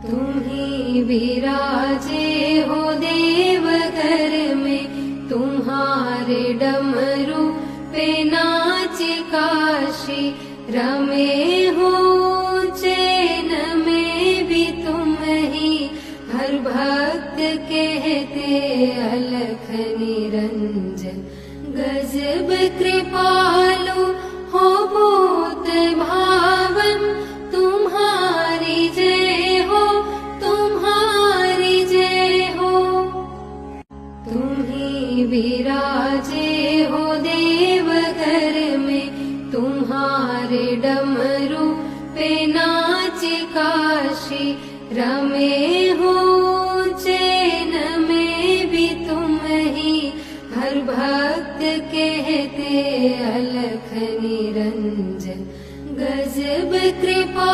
तुम्ही विराजे हो देव घर में, तुम्हारे डमरू पे नाचे काशी, रमे हो चैन में भी तुम ही, हर भक्त कहते अलख निरंजन। गजब कृपालु हो भूत भावन, तुम्हारी जय हो, तुम्हारी जय हो। तुम्ही विराजे हो देव घर में, तुम्हारे डमरू पे नाचे काशी, रमे हो चैन में भी तुम ही, हर भक्त कहते अलख निरंजन। गजब कृपा